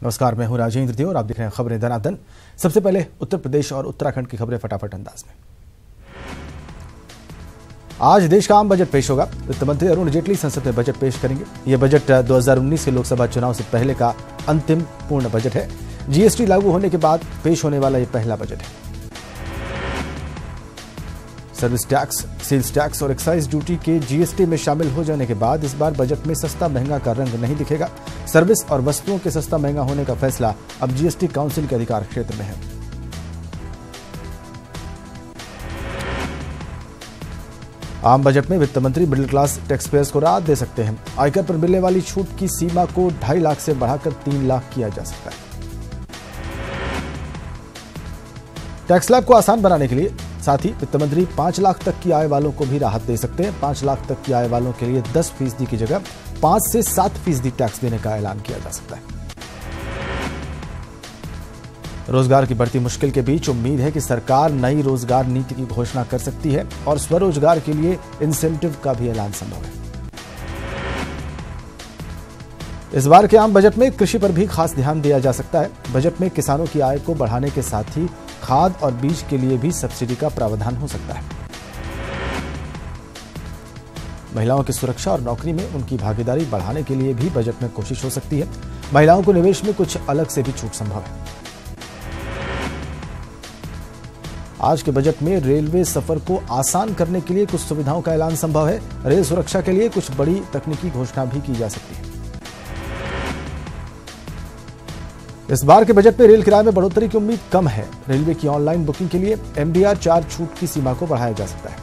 नमस्कार, मैं हूं राजेंद्र देव और आप देख रहे हैं खबरें दनादन। सबसे पहले उत्तर प्रदेश और उत्तराखंड की खबरें फटाफट अंदाज में। आज देश का आम बजट पेश होगा। वित्त मंत्री अरुण जेटली संसद में बजट पेश करेंगे। यह बजट 2019 के लोकसभा चुनाव से पहले का अंतिम पूर्ण बजट है। जीएसटी लागू होने के बाद पेश होने वाला यह पहला बजट है। सर्विस टैक्स, सेल्स टैक्स और एक्साइज ड्यूटी के जीएसटी में शामिल हो जाने के बाद इस बार बजट में सस्ता महंगा का रंग नहीं दिखेगा। सर्विस और वस्तुओं के सस्ता महंगा होने का फैसला अब जीएसटी काउंसिल के अधिकार क्षेत्र में है। आम बजट में वित्त मंत्री मिडिल क्लास टैक्स पेयर्स को राहत दे सकते हैं। आयकर पर मिलने वाली छूट की सीमा को 2.5 लाख से बढ़ाकर 3 लाख किया जा सकता है। टैक्स स्लैब को आसान बनाने के लिए साथ ही वित्त मंत्री 5 लाख तक की आय वालों को भी राहत दे सकते हैं। 5 लाख तक की आय वालों के लिए 10% की जगह 5 से 7% टैक्स देने का ऐलान किया जा सकता है। रोजगार की बढ़ती मुश्किल के बीच उम्मीद है कि सरकार नई रोजगार नीति की घोषणा कर सकती है और स्वरोजगार के लिए इंसेंटिव का भी ऐलान संभव है। इस बार के आम बजट में कृषि पर भी खास ध्यान दिया जा सकता है। बजट में किसानों की आय को बढ़ाने के साथ ही खाद और बीज के लिए भी सब्सिडी का प्रावधान हो सकता है। महिलाओं की सुरक्षा और नौकरी में उनकी भागीदारी बढ़ाने के लिए भी बजट में कोशिश हो सकती है। महिलाओं को निवेश में कुछ अलग से भी छूट संभव है। आज के बजट में रेलवे सफर को आसान करने के लिए कुछ सुविधाओं का ऐलान संभव है। रेल सुरक्षा के लिए कुछ बड़ी तकनीकी घोषणा भी की जा सकती है। इस बार के बजट में रेल किराए में बढ़ोतरी की उम्मीद कम है। रेलवे की ऑनलाइन बुकिंग के लिए एमडीआर 4 छूट की सीमा को बढ़ाया जा सकता है।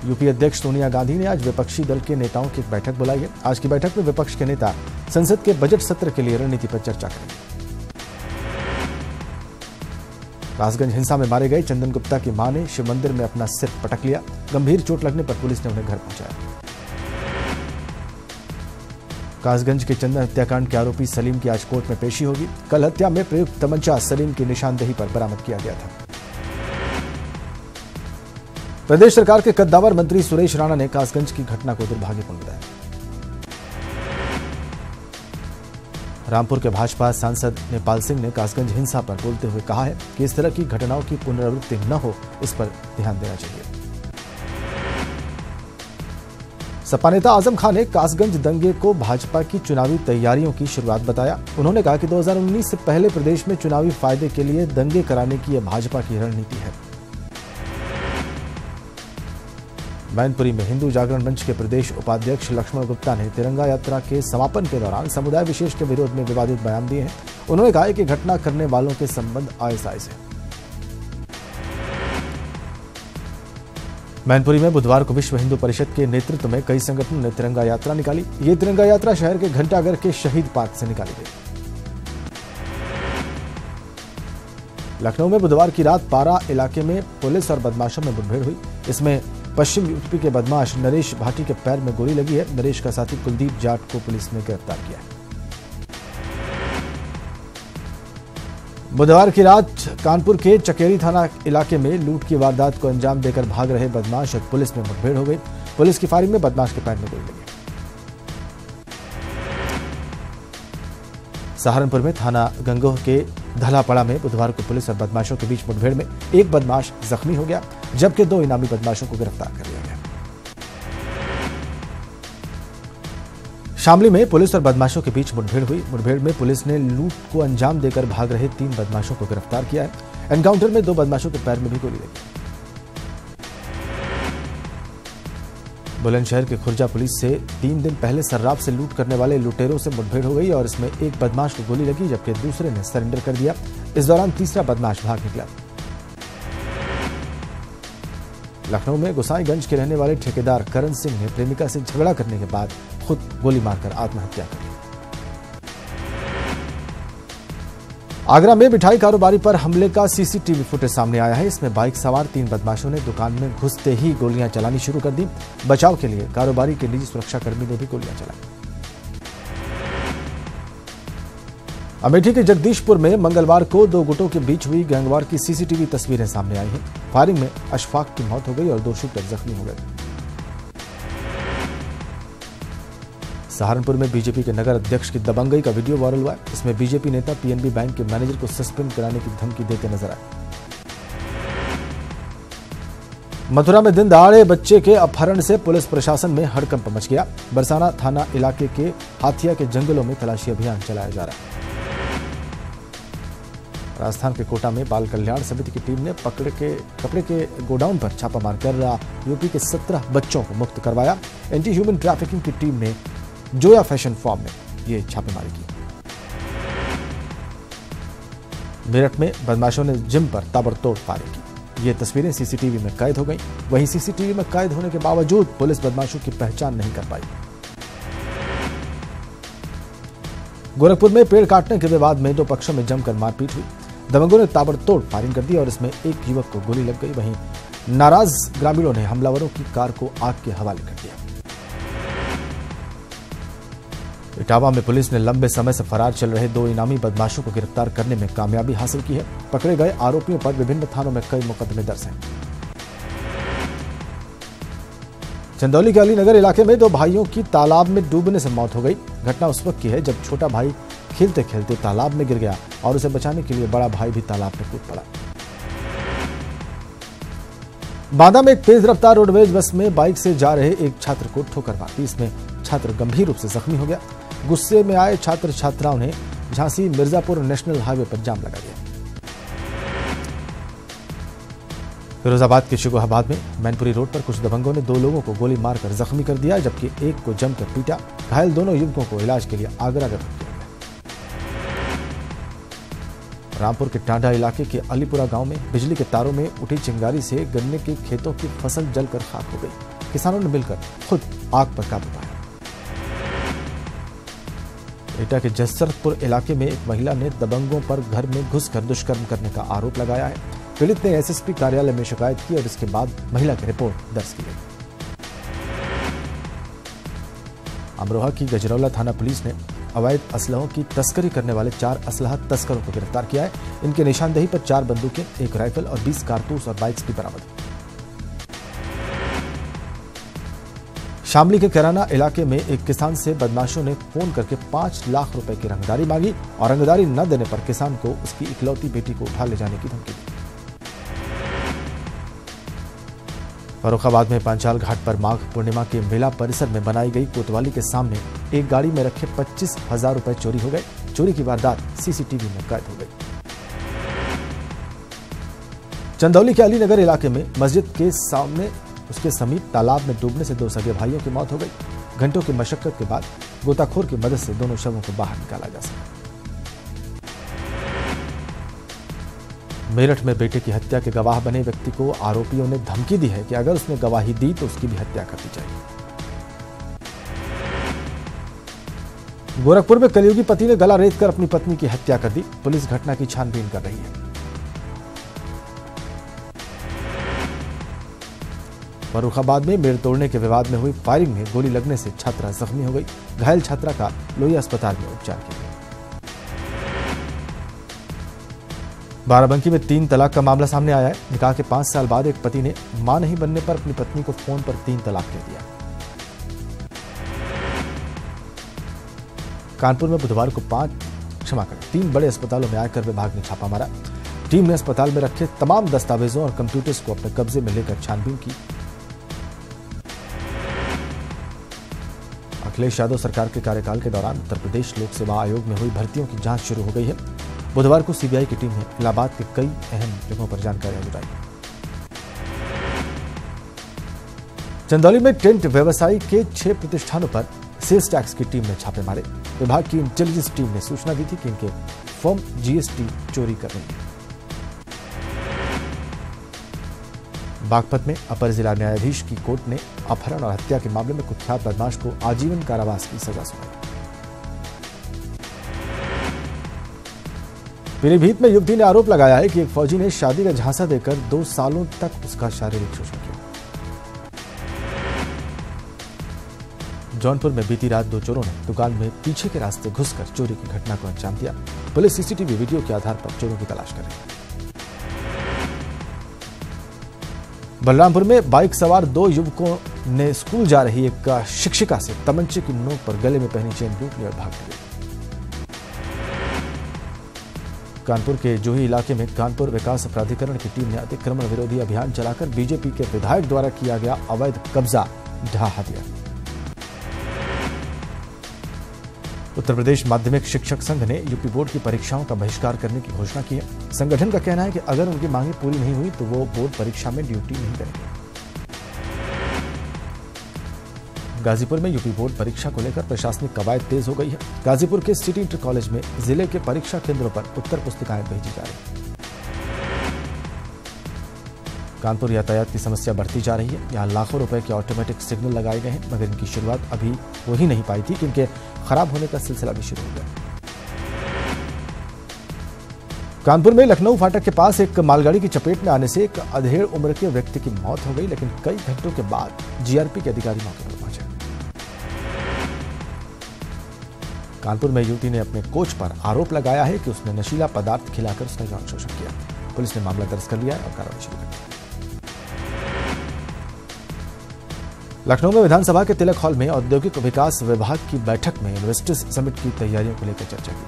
यूपी अध्यक्ष सोनिया गांधी ने आज विपक्षी दल के नेताओं की एक बैठक बुलाई है। आज की बैठक में विपक्ष के नेता संसद के बजट सत्र के लिए रणनीति पर चर्चा करेंगे। कासगंज हिंसा में मारे गए चंदन गुप्ता की मां ने शिव मंदिर में अपना सिर पटक लिया। गंभीर चोट लगने पर पुलिस ने उन्हें घर पहुंचाया। कासगंज के चंदन हत्याकांड के आरोपी सलीम की आज कोर्ट में पेशी होगी। कल हत्या में प्रयुक्त तमंचा सलीम की निशानदेही पर बरामद किया गया था। प्रदेश सरकार के कद्दावर मंत्री सुरेश राणा ने कासगंज की घटना को दुर्भाग्यपूर्ण बताया। रामपुर के भाजपा सांसद नेपाल सिंह ने कासगंज हिंसा पर बोलते हुए कहा है कि इस तरह की घटनाओं की पुनरावृत्ति न हो, इस पर ध्यान देना चाहिए। सपा नेता आजम खान ने कासगंज दंगे को भाजपा की चुनावी तैयारियों की शुरुआत बताया। उन्होंने कहा कि 2019 से पहले प्रदेश में चुनावी फायदे के लिए दंगे कराने की यह भाजपा की रणनीति है। मैनपुरी में हिंदू जागरण मंच के प्रदेश उपाध्यक्ष लक्ष्मण गुप्ता ने तिरंगा यात्रा के समापन के दौरान समुदाय विशेष के विरोध में विवादित बयान दिए हैं। उन्होंने कहा कि घटना करने वालों के संबंध आईएसआई से। मैनपुरी में बुधवार को विश्व हिंदू परिषद के नेतृत्व में कई संगठनों ने तिरंगा यात्रा निकाली। ये तिरंगा यात्रा शहर के घंटाघर के शहीद पार्क से निकाली गई। लखनऊ में बुधवार की रात पारा इलाके में पुलिस और बदमाशों में मुठभेड़ हुई। इसमें पश्चिम यूपी के बदमाश नरेश भाटी के पैर में गोली लगी है। नरेश का साथी कुलदीप जाट को पुलिस ने गिरफ्तार किया है। बुधवार की रात कानपुर के चकेरी थाना इलाके में लूट की वारदात को अंजाम देकर भाग रहे बदमाश और पुलिस में मुठभेड़ हो गई। पुलिस की फायरिंग में बदमाश के पैर में गोली लगी। सहारनपुर में थाना गंगोह के धलापड़ा में बुधवार को पुलिस और बदमाशों के बीच मुठभेड़ में एक बदमाश जख्मी हो गया, जबकि 2 इनामी बदमाशों को गिरफ्तार कर लिया गया। शामली में पुलिस और बदमाशों के बीच मुठभेड़ हुई। मुठभेड़ में पुलिस ने लूट को अंजाम देकर भाग रहे 3 बदमाशों को गिरफ्तार किया है। एनकाउंटर में 2 बदमाशों के पैर में भी गोली लगी। बुलंदशहर के खुर्जा पुलिस से 3 दिन पहले सर्राफ से लूट करने वाले लुटेरों से मुठभेड़ हो गई और इसमें एक बदमाश को गोली लगी, जबकि दूसरे ने सरेंडर कर दिया। इस दौरान तीसरा बदमाश भाग निकला। लखनऊ में गोसाईगंज के रहने वाले ठेकेदार करण सिंह ने प्रेमिका से झगड़ा करने के बाद खुद गोली मारकर आत्महत्या कर ली। आगरा में मिठाई कारोबारी पर हमले का सीसीटीवी फुटेज सामने आया है। इसमें बाइक सवार 3 बदमाशों ने दुकान में घुसते ही गोलियां चलानी शुरू कर दी। बचाव के लिए कारोबारी के निजी सुरक्षाकर्मी ने भी गोलियां चलाई। अमेठी के जगदीशपुर में मंगलवार को 2 गुटों के बीच हुई गैंगवार की सीसीटीवी तस्वीरें सामने आई हैं। फायरिंग में अशफाक की मौत हो गई और 2 शूटर जख्मी हो गए। सहारनपुर में बीजेपी के नगर अध्यक्ष की दबंगई का वीडियो वायरल हुआ। इसमें बीजेपी नेता पीएनबी बैंक के मैनेजर को सस्पेंड कराने की धमकी देते नजर आए। मथुरा में दिन दहाड़े बच्चे के अपहरण से पुलिस प्रशासन में हड़कंप मच गया। बरसाना थाना इलाके के हाथिया के जंगलों में तलाशी अभियान चलाया जा रहा है। राजस्थान के कोटा में बाल कल्याण समिति की टीम ने कपड़े के गोडाउन पर छापा मारकर यूपी के 17 बच्चों को मुक्त करवाया। एंटी ह्यूमन ट्रैफिकिंग की टीम ने जोया फैशन फॉर्म में ये छापेमारी की। मेरठ में बदमाशों ने जिम पर ताबड़तोड़ फायरिंग की। ये तस्वीरें सीसीटीवी में कैद हो गईं। वहीं सीसीटीवी में कैद होने के बावजूद पुलिस बदमाशों की पहचान नहीं कर पाई। गोरखपुर में पेड़ काटने के विवाद में दो पक्षों में जमकर मारपीट हुई। दबंगों ने ताबड़तोड़ फायरिंग कर दी और इसमें एक युवक को गोली लग गई। वहीं नाराज ग्रामीणों ने हमलावरों की कार को आग के हवाले कर दिया। इटावा में पुलिस ने लंबे समय से फरार चल रहे 2 इनामी बदमाशों को गिरफ्तार करने में कामयाबी हासिल की है। पकड़े गए आरोपियों पर विभिन्न थानों में कई मुकदमे दर्ज हैं। चंदौली के अलीनगर इलाके में 2 भाइयों की तालाब में डूबने से मौत हो गई। घटना उस वक्त की है जब छोटा भाई खेलते खेलते तालाब में गिर गया और उसे बचाने के लिए बड़ा भाई भी तालाब में कूद पड़ा। बांदा में एक तेज रफ्तार रोडवेज बस में बाइक से जा रहे एक छात्र को ठोकर मार दी। इसमें छात्र गंभीर रूप से जख्मी हो गया। गुस्से में आए छात्र छात्राओं ने झांसी मिर्जापुर नेशनल हाईवे पर जाम लगा दिया। फिरोजाबाद के शिकोहाबाद में मैनपुरी रोड पर कुछ दबंगों ने 2 लोगों को गोली मारकर जख्मी कर दिया, जबकि एक को जमकर पीटा। घायल दोनों युवकों को इलाज के लिए आगरा रेफर किया गया। रामपुर के टांडा इलाके के अलीपुरा गांव में बिजली के तारों में उठी चिंगारी से गन्ने के खेतों की फसल जलकर खाक हो गई। किसानों ने मिलकर खुद आग पर काबू पाया। एटा के जसरतपुर इलाके में एक महिला ने दबंगों पर घर में घुसकर दुष्कर्म करने का आरोप लगाया है। पीड़ित ने एसएसपी कार्यालय में शिकायत की और इसके बाद महिला की रिपोर्ट दर्ज की गई। अमरोहा की गजरौला थाना पुलिस ने अवैध असलहों की तस्करी करने वाले 4 असलहा तस्करों को गिरफ्तार किया है। इनके निशानदेही पर 4 बंदूकें, 1 राइफल और 20 कारतूस और बाइक्स भी बरामद। शामली के कैराना इलाके में एक किसान से बदमाशों ने फोन करके 5 लाख रुपए की रंगदारी मांगी और रंगदारी न देने पर किसान को उसकी इकलौती बेटी को उठा ले जाने की धमकी दी। फर्रुखाबाद में पांचाल घाट पर माघ पूर्णिमा के मेला परिसर में बनाई गई कोतवाली के सामने एक गाड़ी में रखे 25,000 रुपए चोरी हो गए। चोरी की वारदात सीसीटीवी में कैद हो गई। चंदौली के अलीनगर इलाके में मस्जिद के सामने उसके समीप तालाब में डूबने से 2 सगे भाइयों की मौत हो गई। घंटों की मशक्कत के बाद गोताखोर की मदद से दोनों शवों को बाहर निकाला जा सका। मेरठ में बेटे की हत्या के गवाह बने व्यक्ति को आरोपियों ने धमकी दी है कि अगर उसने गवाही दी तो उसकी भी हत्या कर दी जाएगी। गोरखपुर में कलयुगी पति ने गला रेत कर अपनी पत्नी की हत्या कर दी। पुलिस घटना की छानबीन कर रही है। फर्रुखाबाद में मेड़ तोड़ने के विवाद में हुई फायरिंग में गोली लगने से छात्रा जख्मी हो गई। घायल छात्रा का लोहिया अस्पताल में उपचार किया गया। बाराबंकी में 3 तलाक का मामला सामने आया है। निकाह के 5 साल बाद एक पति ने मां नहीं बनने पर अपनी पत्नी को फोन पर 3 तलाक दे दिया। कानपुर में बुधवार को 3 बड़े अस्पतालों में आयकर विभाग ने छापा मारा। टीम ने अस्पताल में रखे तमाम दस्तावेजों और कंप्यूटर्स को अपने कब्जे में लेकर छानबीन की। अखिलेश यादव सरकार के कार्यकाल के दौरान उत्तर प्रदेश लोक सेवा आयोग में हुई भर्तियों की जांच शुरू हो गई है। बुधवार को सीबीआई की टीम ने इलाहाबाद के कई अहम जगहों पर जानकारियां जुटाई। चंदौली में टेंट व्यवसायी के 6 प्रतिष्ठानों पर सेल्स टैक्स की टीम ने छापे मारे। विभाग की इंटेलिजेंस टीम ने सूचना दी थी कि इनके फर्म जीएसटी चोरी कर रही है। बागपत में अपर जिला न्यायाधीश की कोर्ट ने अपहरण और हत्या के मामले में कुख्यात बदमाश को आजीवन कारावास की सजा सुनाई। पीलीभीत में युवती ने आरोप लगाया है कि एक फौजी ने शादी का झांसा देकर 2 सालों तक उसका शारीरिक शोषण किया। जौनपुर में बीती रात 2 चोरों ने दुकान में पीछे के रास्ते घुसकर चोरी की घटना को अंजाम दिया। पुलिस सीसीटीवी वीडियो के आधार पर चोरों की तलाश कर रही है। बलरामपुर में बाइक सवार 2 युवकों ने स्कूल जा रही एक शिक्षिका से तमंचे की नोक पर गले में पहनी चेन लूट ली और भाग गई। कानपुर के जोही इलाके में कानपुर विकास प्राधिकरण की टीम ने अतिक्रमण विरोधी अभियान चलाकर बीजेपी के विधायक द्वारा किया गया अवैध कब्जा ढहा दिया। उत्तर प्रदेश माध्यमिक शिक्षक संघ ने यूपी बोर्ड की परीक्षाओं का बहिष्कार करने की घोषणा की है। संगठन का कहना है कि अगर उनकी मांगें पूरी नहीं हुई तो वो बोर्ड परीक्षा में ड्यूटी नहीं करेंगे। गाजीपुर में यूपी बोर्ड परीक्षा को लेकर प्रशासनिक कवायद तेज हो गई है। गाजीपुर के सिटी इंटर कॉलेज में जिले के परीक्षा केंद्रों पर उत्तर पुस्तिकाएं भेजी जा रही। कानपुर यातायात की समस्या बढ़ती जा रही है। यहाँ लाखों रुपए के ऑटोमेटिक सिग्नल लगाए गए हैं, मगर इनकी शुरुआत अभी हो ही नहीं पाई थी कि इनके खराब होने का सिलसिला भी शुरू हो गया। कानपुर में लखनऊ फाटक के पास एक मालगाड़ी की चपेट में आने से एक अधेड़ उम्र के व्यक्ति की मौत हो गई, लेकिन कई घंटों के बाद जीआरपी के अधिकारी मौके पर पहुंचे। कानपुर में युवती ने अपने कोच पर आरोप लगाया है कि उसने नशीला पदार्थ खिलाकर उसका यौन शोषण किया। पुलिस ने मामला दर्ज कर लिया है और कार्रवाई शुरू कर दी। लखनऊ में विधानसभा के तिलक हॉल में औद्योगिक विकास विभाग की बैठक में इन्वेस्टर्स समिट की तैयारियों को लेकर चर्चा की।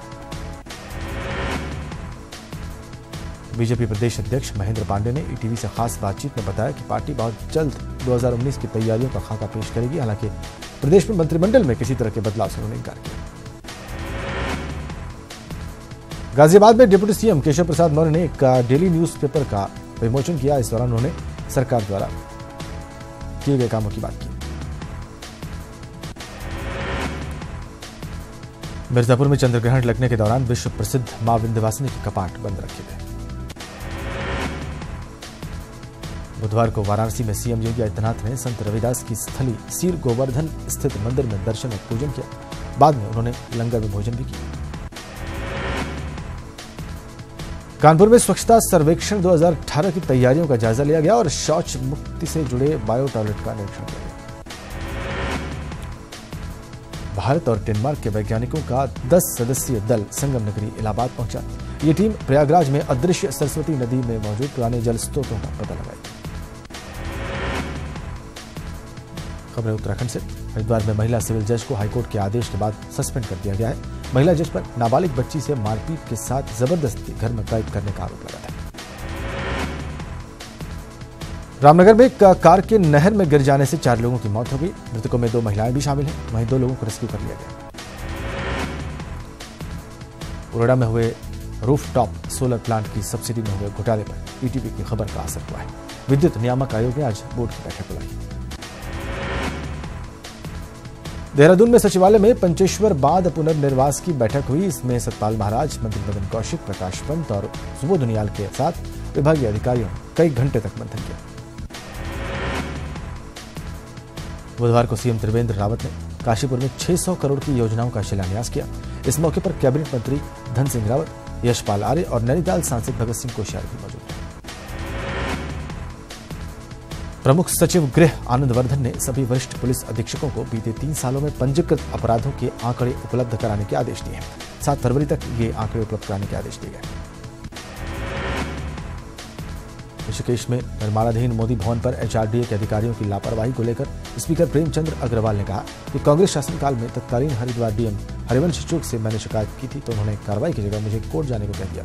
बीजेपी प्रदेश अध्यक्ष महेंद्र पांडे ने ईटीवी से खास बातचीत में बताया कि पार्टी बहुत जल्द 2019 की तैयारियों का खाका पेश करेगी। हालांकि प्रदेश में मंत्रिमंडल में किसी तरह के बदलाव से उन्होंने इनकार किया। गाजियाबाद में डिप्टी सीएम केशव प्रसाद मौर्य ने एक डेली न्यूज़पेपर का विमोचन किया। इस दौरान उन्होंने सरकार द्वारा किए गए कामों की बात की। मिर्जापुर में चंद्रग्रहण लगने के दौरान विश्व प्रसिद्ध मां विंध्यवासिनी के कपाट बंद रखे गए। बुधवार को वाराणसी में सीएम योगी आदित्यनाथ ने संत रविदास की स्थली सीर गोवर्धन स्थित मंदिर में दर्शन और पूजन किया। बाद में उन्होंने लंगर में भोजन भी किया। कानपुर में स्वच्छता सर्वेक्षण 2018 की तैयारियों का जायजा लिया गया और शौच मुक्ति से जुड़े बायो टॉयलेट का निरीक्षण किया गया। भारत और डेनमार्क के वैज्ञानिकों का 10 सदस्यीय दल संगम नगरी इलाहाबाद पहुंचा। ये टीम प्रयागराज में अदृश्य सरस्वती नदी में मौजूद पुराने जल स्रोतों का पता लगाएगी। खबरें उत्तराखंड से। हरिद्वार में महिला सिविल जज को हाईकोर्ट के आदेश के बाद सस्पेंड कर दिया गया है। महिला जज पर नाबालिग बच्ची से मारपीट के साथ जबरदस्ती घर में कैद करने का आरोप लगा था। रामनगर में एक कार के नहर में गिर जाने से 4 लोगों की मौत हो गई। मृतकों में 2 महिलाएं भी शामिल हैं। वहीं 2 लोगों को रेस्क्यू कर लिया गया। उरेडा में हुए रूफटॉप सोलर प्लांट की सब्सिडी में हुए घोटाले पर ईटीवी की खबर का असर हुआ है। विद्युत नियामक आयोग ने आज बोर्ड की बैठक बुलाई। देहरादून में सचिवालय में पंचेश्वर बाद पुनर्निर्वास की बैठक हुई। इसमें सतपाल महाराज, मंत्री मदन कौशिक, प्रकाश पंत और सुबोध उनियाल के साथ विभागीय अधिकारियों ने कई घंटे तक मंथन किया। बुधवार को सीएम त्रिवेंद्र रावत ने काशीपुर में 600 करोड़ की योजनाओं का शिलान्यास किया। इस मौके पर कैबिनेट मंत्री धन सिंह रावत, यशपाल आर्य और नैनीताल सांसद भगत सिंह कोश्यारी भी मौजूद रहे। प्रमुख सचिव गृह आनंद वर्धन ने सभी वरिष्ठ पुलिस अधीक्षकों को बीते 3 सालों में पंजीकृत अपराधों के आंकड़े उपलब्ध कराने के आदेश दिए हैं। 7 फरवरी तक ये आंकड़े उपलब्ध कराने के आदेश दिए गए। ऋषिकेश में निर्माणाधीन मोदी भवन पर एचआरडीए के अधिकारियों की लापरवाही को लेकर स्पीकर प्रेमचंद्र अग्रवाल ने कहा कि कांग्रेस शासनकाल में तत्कालीन हरिद्वार डीएम हरिवंश चूक से मैंने शिकायत की थी तो उन्होंने कार्रवाई की जगह मुझे कोर्ट जाने को कह दिया।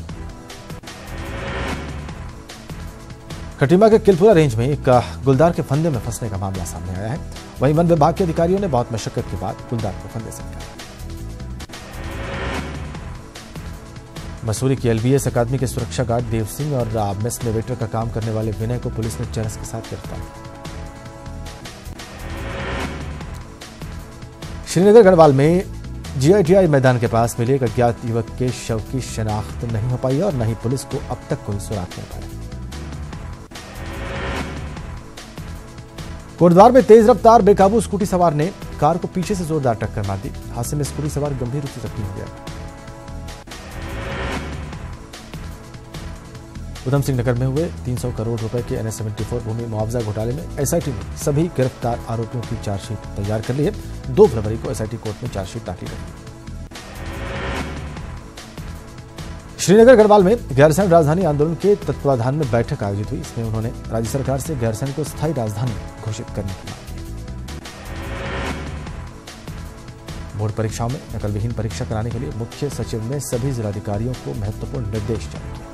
खटीमा के किलपुरा रेंज में एक गुलदार के फंदे में फंसने का मामला सामने आया है। वहीं वन विभाग के अधिकारियों ने बहुत मशक्कत के बाद गुलदार को फंदे से निकाला। मसूरी की एलबीएस अकादमी के सुरक्षा गार्ड देव सिंह और मेस में वेटर का काम करने वाले विनय को पुलिस ने चरस के साथ गिरफ्तार किया। श्रीनगर गढ़वाल में जीआईटीआई मैदान के पास मिले एक अज्ञात युवक के शव की शिनाख्त नहीं हो पाई और न ही पुलिस को अब तक कोई सुराग मिल पाया। कोटद्वार में तेज रफ्तार बेकाबू स्कूटी सवार ने कार को पीछे से जोरदार टक्कर मार दी। हादसे में स्कूटी सवार गंभीर रूप से जख्मी हो गया। उधम सिंह नगर में हुए 300 करोड़ रुपए के NH-74 भूमि मुआवजा घोटाले में एसआईटी ने सभी गिरफ्तार आरोपियों की चार्जशीट तैयार कर ली है। 2 फरवरी को एसआईटी कोर्ट में चार्जशीट दाखिल करेगी। श्रीनगर गढ़वाल में गैरसैंण राजधानी आंदोलन के तत्वाधान में बैठक आयोजित हुई। इसमें उन्होंने राज्य सरकार से गैरसैंण को स्थायी राजधानी घोषित करने की मांग की। बोर्ड परीक्षाओं में नकल विहीन परीक्षा कराने के लिए मुख्य सचिव ने सभी जिलाधिकारियों को महत्वपूर्ण निर्देश जारी किए।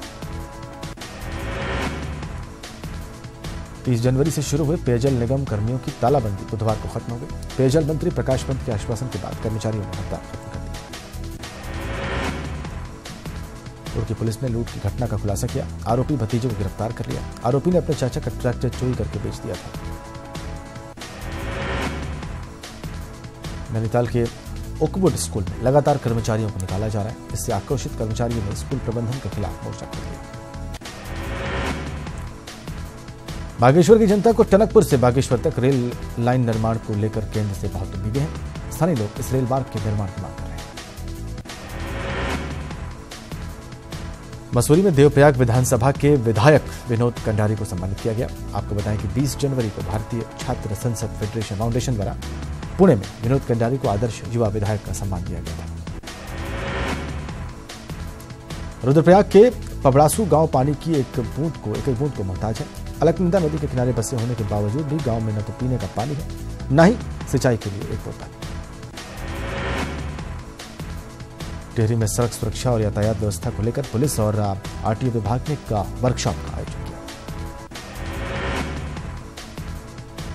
30 जनवरी से शुरू हुए पेयजल निगम कर्मियों की तालाबंदी बुधवार को खत्म हो गई। पेयजल मंत्री प्रकाश पंत के आश्वासन के बाद कर्मचारियों ने हड़ताल खत्म कर दी। रुड़की पुलिस ने लूट की घटना का खुलासा किया। आरोपी भतीजे को गिरफ्तार कर लिया। आरोपी ने अपने चाचा का ट्रैक्टर चोरी करके बेच दिया था। नैनीताल के ओकवुड स्कूल में लगातार कर्मचारियों को निकाला जा रहा है। इससे आक्रोशित कर्मचारियों ने स्कूल प्रबंधन के खिलाफ मोर्चा खोल दिया। बागेश्वर की जनता को टनकपुर से बागेश्वर तक रेल लाइन निर्माण को लेकर केंद्र से बहुत उम्मीदें हैं। स्थानीय लोग इस रेल मार्ग के निर्माण की मांग कर रहे हैं। मसूरी में देवप्रयाग विधानसभा के विधायक विनोद कंडारी को सम्मानित किया गया। आपको बताएं कि 20 जनवरी को भारतीय छात्र संसद फेडरेशन फाउंडेशन द्वारा पुणे में विनोद कंडारी को आदर्श युवा विधायक का सम्मान दिया गया था। रुद्रप्रयाग के पबड़ासू गांव पानी की एक बूंद को मोहताज है। अलकनंदा नदी के किनारे बसे होने के बावजूद भी गांव में न तो पीने का पानी है, न ही सिंचाई के लिए एक बोतल। टिहरी में सड़क सुरक्षा और यातायात व्यवस्था को लेकर पुलिस और आरटीओ विभाग ने का वर्कशॉप का आयोजन किया।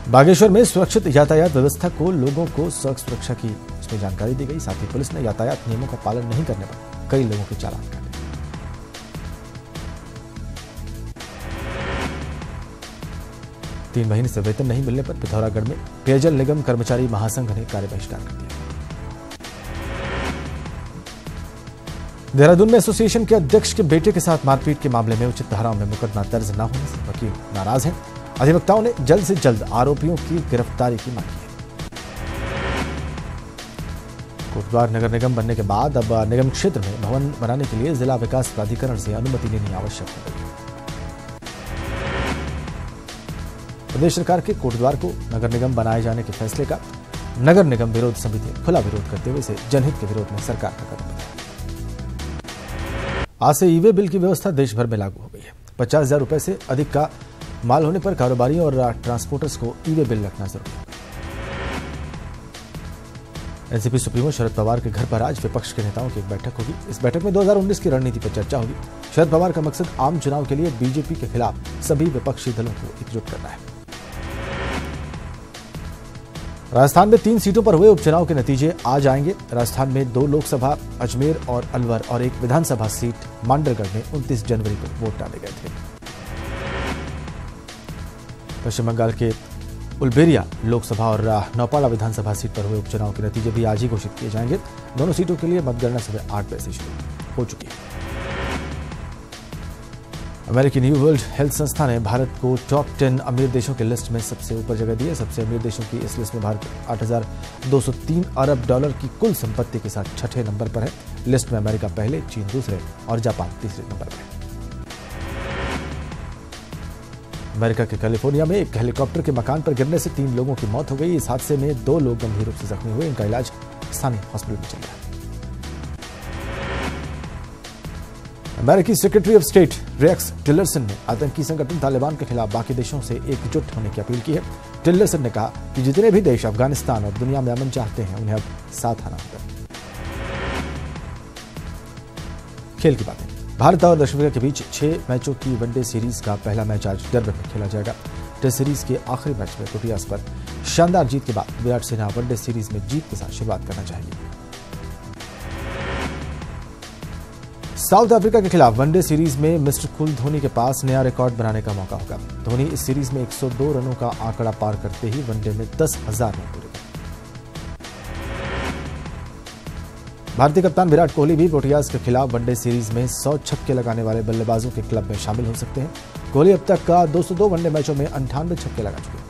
बागेश्वर में सुरक्षित यातायात व्यवस्था को लोगों को सड़क सुरक्षा की इसमें जानकारी दी गई। साथ ही पुलिस ने यातायात नियमों का पालन नहीं करने पर कई लोगों के चालान काटे। 3 महीने से वेतन नहीं मिलने पर पिथौरागढ़ में पेयजल निगम कर्मचारी महासंघ ने कार्य बहिष्कार कर दिया। देहरादून में एसोसिएशन के अध्यक्ष के बेटे के साथ मारपीट के मामले में उचित धाराओं में मुकदमा दर्ज न होने से वकील नाराज हैं। अधिवक्ताओं ने जल्द से जल्द आरोपियों की गिरफ्तारी की मांग की है। कोटद्वार नगर निगम बनने के बाद अब निगम क्षेत्र में भवन बनाने के लिए जिला विकास प्राधिकरण से अनुमति लेनी आवश्यक हो गई है। प्रदेश सरकार के कोटद्वार को नगर निगम बनाए जाने के फैसले का नगर निगम विरोध समिति ने खुला विरोध करते हुए इसे जनहित के विरोध में सरकार का कदम बताया। आज से ई-वे बिल की व्यवस्था देश भर में लागू हो गई है। 50,000 रुपए से अधिक का माल होने पर कारोबारियों और ट्रांसपोर्टर्स को ई-वे बिल रखना जरूरी है। एनसीपी सुप्रीमो शरद पवार के घर पर आज विपक्ष के नेताओं की एक बैठक होगी। इस बैठक में 2019 की रणनीति पर चर्चा होगी। शरद पवार का मकसद आम चुनाव के लिए बीजेपी के खिलाफ सभी विपक्षी दलों को एकजुट करना है। राजस्थान में 3 सीटों पर हुए उपचुनाव के नतीजे आज आएंगे। राजस्थान में 2 लोकसभा अजमेर और अलवर और 1 विधानसभा सीट मांडरगढ़ में 29 जनवरी को वोट डाले गए थे। पश्चिम बंगाल के उलबेरिया लोकसभा और नौपाड़ा विधानसभा सीट पर हुए उपचुनाव के नतीजे भी आज ही घोषित किए जाएंगे। दोनों सीटों के लिए मतगणना सुबह 8 बजे से शुरू हो चुकी है। अमेरिकी न्यू वर्ल्ड हेल्थ संस्था ने भारत को टॉप 10 अमीर देशों की लिस्ट में सबसे ऊपर जगह दी है। सबसे अमीर देशों की इस लिस्ट में भारत 8,203 अरब डॉलर की कुल संपत्ति के साथ 6ठे नंबर पर है। लिस्ट में अमेरिका पहले, चीन दूसरे और जापान तीसरे नंबर पर है। अमेरिका के कैलिफोर्निया में एक हेलीकॉप्टर के मकान पर गिरने से 3 लोगों की मौत हो गई। इस हादसे में 2 लोग गंभीर रूप से जख्मी हुए। इनका इलाज स्थानीय हॉस्पिटल में चल रहा है। अमेरिकी secretary of state Rex Tillerson ने आतंकी संगठन तालिबान के खिलाफ बाकी देशों से एकजुट होने की अपील की है। टिलरसन ने कहा कि जितने भी देश अफगानिस्तान और दुनिया में अमन चाहते हैं उन्हें अब साथ आना होगा। खेल की बातें। भारत और दक्षिण अफ्रीका के बीच 6 मैचों की वनडे सीरीज का पहला मैच आज डरबन में खेला जाएगा। टेस्ट सीरीज के आखिरी मैच में प्रोटियाज पर शानदार जीत के बाद विराट सेना वनडे सीरीज में जीत के साथ शुरुआत करना चाहेंगे। साउथ अफ्रीका के खिलाफ वनडे सीरीज में मिस्टर कूल धोनी के पास नया रिकॉर्ड बनाने का मौका होगा। धोनी इस सीरीज में 102 रनों का आंकड़ा पार करते ही वनडे में 10,000 रन पूरे। भारतीय कप्तान विराट कोहली भी प्रोटियाज के खिलाफ वनडे सीरीज में 100 छक्के लगाने वाले बल्लेबाजों के क्लब में शामिल हो सकते हैं। कोहली अब तक का 202 वनडे मैचों में 98 छक्के लगा चुके हैं।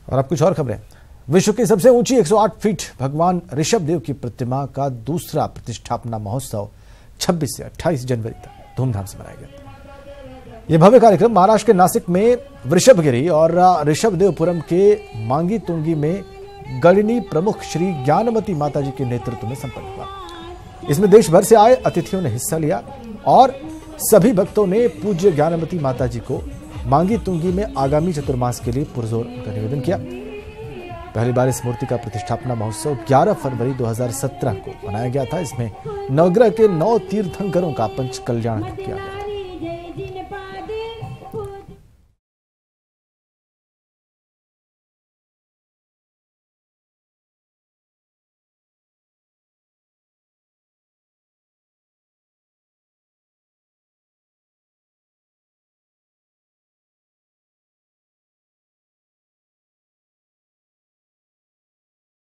और अब कुछ और खबरें। विश्व की सबसे ऊंची 108 फीट भगवान ऋषभ देव की प्रतिमा का दूसरा प्रतिष्ठापना महोत्सव 26 से 28 जनवरी तक धूमधाम से मनाया गया। यह भव्य कार्यक्रम महाराष्ट्र के नासिक में वृषभगिरी और ऋषभदेवपुरम के मांगी तुंगी में गढ़नी प्रमुख श्री ज्ञानमती माताजी के नेतृत्व में संपन्न हुआ। इसमें देश भर से आए अतिथियों ने हिस्सा लिया और सभी भक्तों ने पूज्य ज्ञानमती माता जी को मांगी तुंगी में आगामी चतुर्मास के लिए पुरजोर का निवेदन किया। पहली बार इस मूर्ति का प्रतिष्ठापना महोत्सव 11 फरवरी 2017 को मनाया गया था। इसमें नवग्रह के 9 तीर्थंकरों का पंच कल्याण किया गया।